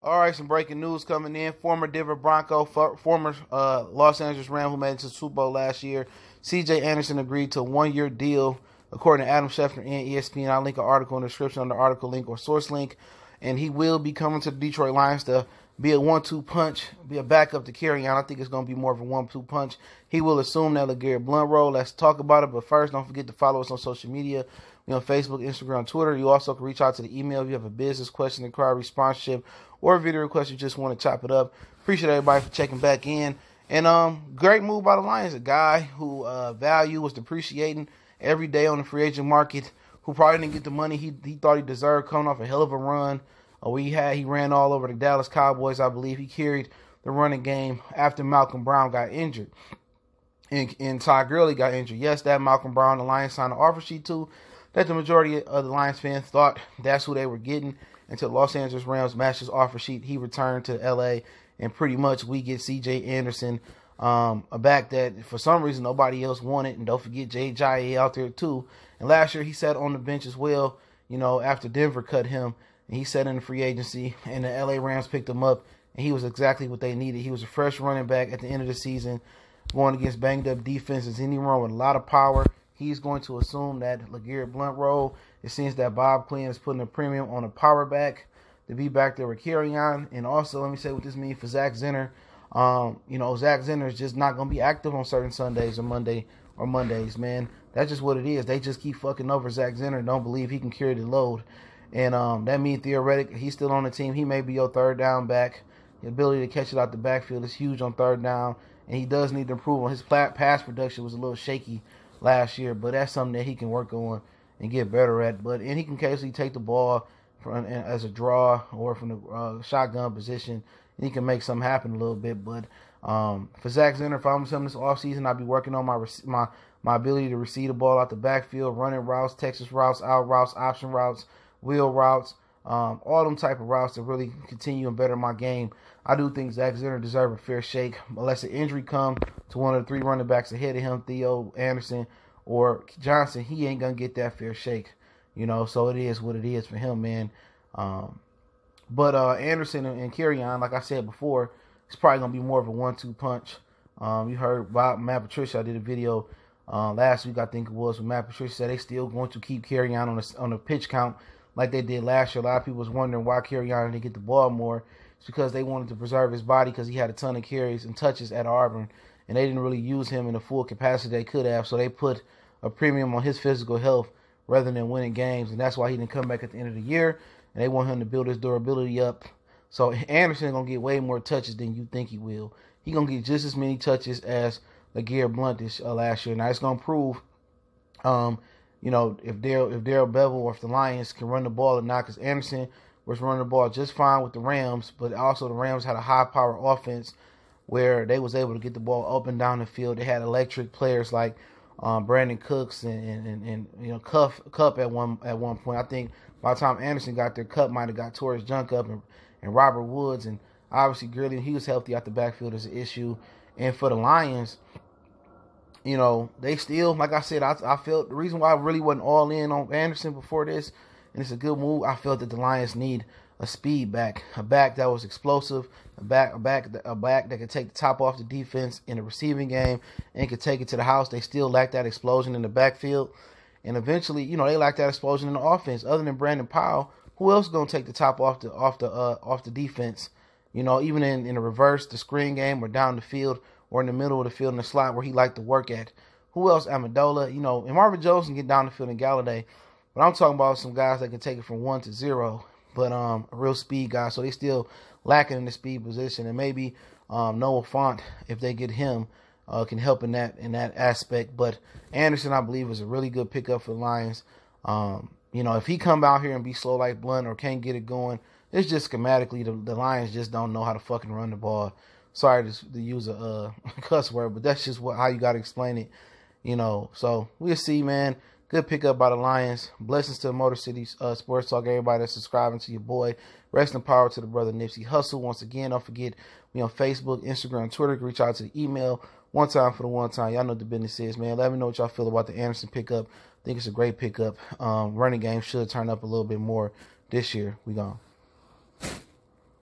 All right, some breaking news coming in. Former Denver Bronco, former Los Angeles Ram who made it to the Super Bowl last year, C.J. Anderson agreed to a one-year deal, according to Adam Schefter and ESPN. I'll link an article in the description on the article link or source link. And he will be coming to the Detroit Lions to be a 1-2 punch, be a backup to Kerryon. I think it's going to be more of a 1-2 punch. He will assume that LeGarrette Blount role. Let's talk about it. But first, don't forget to follow us on social media. We're on Facebook, Instagram, Twitter. You also can reach out to the email if you have a business question, inquiry, sponsorship, or a video request you just want to chop it up. Appreciate everybody for checking back in. And great move by the Lions. A guy who value was depreciating every day on the free agent market, who probably didn't get the money he thought he deserved, coming off a hell of a run. He ran all over the Dallas Cowboys, I believe. He carried the running game after Malcolm Brown got injured. And Todd Gurley got injured. Yes, that Malcolm Brown, the Lions signed an offer sheet to, that the majority of the Lions fans thought that's who they were getting, until Los Angeles Rams matched his offer sheet. He returned to L.A., and pretty much we get C.J. Anderson, a back that for some reason nobody else wanted. And don't forget Jay Ajayi out there too. And last year he sat on the bench as well, after Denver cut him. And he sat in the free agency, and the L.A. Rams picked him up, and he was exactly what they needed. He was a fresh running back at the end of the season, going against banged-up defenses. Any run with a lot of power. He's going to assume that LeGarrette Blount role. It seems that Bob Quinn is putting a premium on a power back to be back there with Kerryon. And also, let me say what this means for Zach Zenner. Zach Zenner is just not going to be active on certain Sundays or Mondays, man. That's just what it is. They just keep fucking over Zach Zenner and don't believe he can carry the load. And that means theoretically he's still on the team. He may be your third down back. The ability to catch it out the backfield is huge on third down. And he does need to improve on his pass production. Was a little shaky last year, but that's something that he can work on and get better at. And he can occasionally take the ball as a draw or from the shotgun position, and he can make something happen a little bit. But for Zach Zenner, if I'm something this offseason, I'll be working on my ability to receive the ball out the backfield, running routes, Texas routes, out routes, option routes, wheel routes, all them type of routes to really continue and better my game. I do think Zach Zenner deserves a fair shake, unless an injury come to one of the three running backs ahead of him, Theo, Anderson, or Johnson. He ain't going to get that fair shake, so it is what it is for him, man. But Anderson and Kerryon, like I said before, it's probably going to be more of a 1-2 punch. You heard Matt Patricia. I did a video last week, I think it was, when Matt Patricia said they still going to keep Kerryon on the pitch count like they did last year. A lot of people was wondering why Kerryon didn't get the ball more. It's because they wanted to preserve his body because he had a ton of carries and touches at Auburn, and they didn't really use him in the full capacity they could have, so they put a premium on his physical health rather than winning games, and that's why he didn't come back at the end of the year, and they want him to build his durability up. So Anderson going to get way more touches than you think he will. He's going to get just as many touches as LeGarrette Blount this last year. Now, it's going to prove, if Darrell Bevell or if the Lions can run the ball or not, because Anderson was running the ball just fine with the Rams, but also the Rams had a high-power offense where they was able to get the ball up and down the field. They had electric players like Brandon Cooks and Cup at one point. I think by the time Anderson got there, Cup might have got Torres Junk up and Robert Woods, and obviously Gurley, he was healthy out the backfield, is an issue. And for the Lions, they still, like I said, I felt the reason why I really wasn't all in on Anderson before this, and it's a good move, I felt that the Lions need a speed back, a back that was explosive, a back that could take the top off the defense in the receiving game and could take it to the house. They still lack that explosion in the backfield, and eventually, they lack that explosion in the offense. Other than Brandon Powell, who else is gonna take the top off the defense? Even in the reverse, the screen game, or down the field, or in the middle of the field in the slot where he liked to work at. Who else? Amendola, and Marvin Jones can get down the field in Galladay. But I'm talking about some guys that can take it from 1 to 0, but a real speed guy. So they still lacking in the speed position, and maybe Noah Fant, if they get him, can help in that aspect. But Anderson, I believe, is a really good pickup for the Lions. If he come out here and be slow like Blount or can't get it going, it's just schematically the Lions just don't know how to fucking run the ball. Sorry to use a cuss word, but that's just how you got to explain it. So we'll see, man. Good pickup by the Lions. Blessings to Motor City Sports Talk, everybody that's subscribing to your boy. Rest in power to the brother Nipsey Hussle. Once again, don't forget, we on Facebook, Instagram, Twitter. Reach out to the email. One time for the one time. Y'all know what the business is, man. Let me know what y'all feel about the Anderson pickup. I think it's a great pickup. Running game should turn up a little bit more this year. We gone.